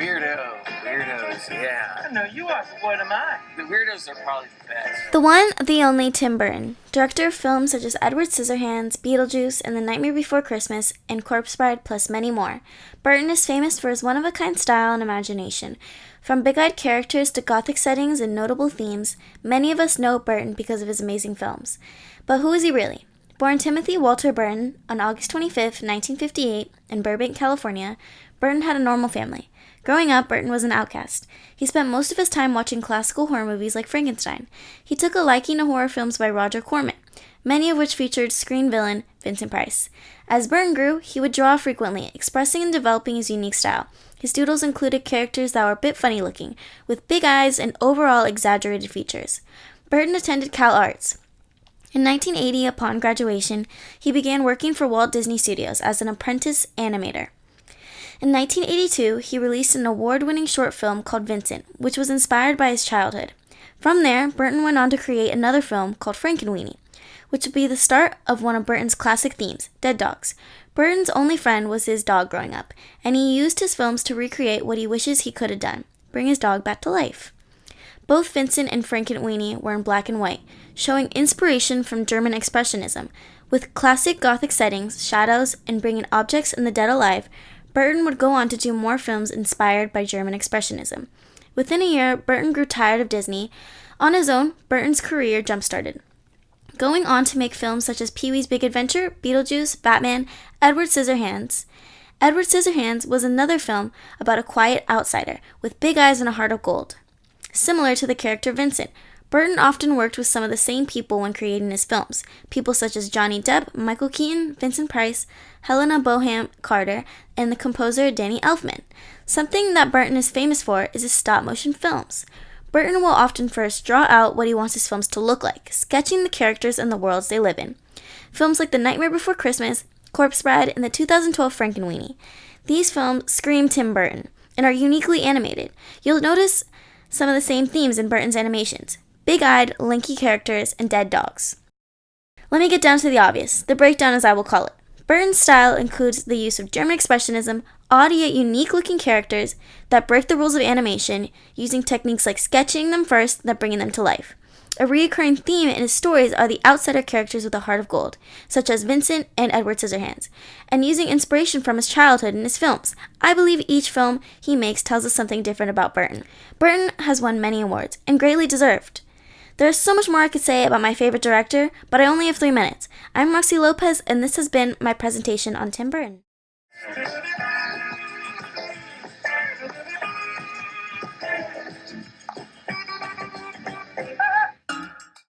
Weirdos, yeah. I know you are, but what am I? The weirdos are probably the best. The one, the only Tim Burton, director of films such as Edward Scissorhands, Beetlejuice, and The Nightmare Before Christmas, and Corpse Bride, plus many more. Burton is famous for his one-of-a-kind style and imagination. From big-eyed characters to gothic settings and notable themes, many of us know Burton because of his amazing films. But who is he really? Born Timothy Walter Burton on August 25, 1958, in Burbank, California, Burton had a normal family. Growing up, Burton was an outcast. He spent most of his time watching classical horror movies like Frankenstein. He took a liking to horror films by Roger Corman, many of which featured screen villain Vincent Price. As Burton grew, he would draw frequently, expressing and developing his unique style. His doodles included characters that were a bit funny-looking, with big eyes and overall exaggerated features. Burton attended Cal Arts. In 1980, upon graduation, he began working for Walt Disney Studios as an apprentice animator. In 1982, he released an award-winning short film called Vincent, which was inspired by his childhood. From there, Burton went on to create another film called Frankenweenie, which would be the start of one of Burton's classic themes, dead dogs. Burton's only friend was his dog growing up, and he used his films to recreate what he wishes he could have done, bring his dog back to life. Both Vincent and Frankenweenie were in black and white, showing inspiration from German Expressionism. With classic Gothic settings, shadows, and bringing objects and the dead alive, Burton would go on to do more films inspired by German Expressionism. Within a year, Burton grew tired of Disney. On his own, Burton's career jump-started, going on to make films such as Pee-wee's Big Adventure, Beetlejuice, Batman, Edward Scissorhands. Edward Scissorhands was another film about a quiet outsider with big eyes and a heart of gold. Similar to the character Vincent, Burton often worked with some of the same people when creating his films, people such as Johnny Depp, Michael Keaton, Vincent Price, Helena Bonham Carter, and the composer Danny Elfman. Something that Burton is famous for is his stop-motion films. Burton will often first draw out what he wants his films to look like, sketching the characters and the worlds they live in. Films like The Nightmare Before Christmas, Corpse Bride, and the 2012 Frankenweenie. These films scream Tim Burton and are uniquely animated. You'll notice some of the same themes in Burton's animations: big-eyed, lanky characters, and dead dogs. Let me get down to the obvious, the breakdown as I will call it. Burton's style includes the use of German Expressionism, odd yet unique-looking characters that break the rules of animation, using techniques like sketching them first, then bringing them to life. A recurring theme in his stories are the outsider characters with a heart of gold, such as Vincent and Edward Scissorhands, and using inspiration from his childhood in his films. I believe each film he makes tells us something different about Burton. Burton has won many awards, and greatly deserved. There is so much more I could say about my favorite director, but I only have 3 minutes. I'm Roxy Lopez, and this has been my presentation on Tim Burton.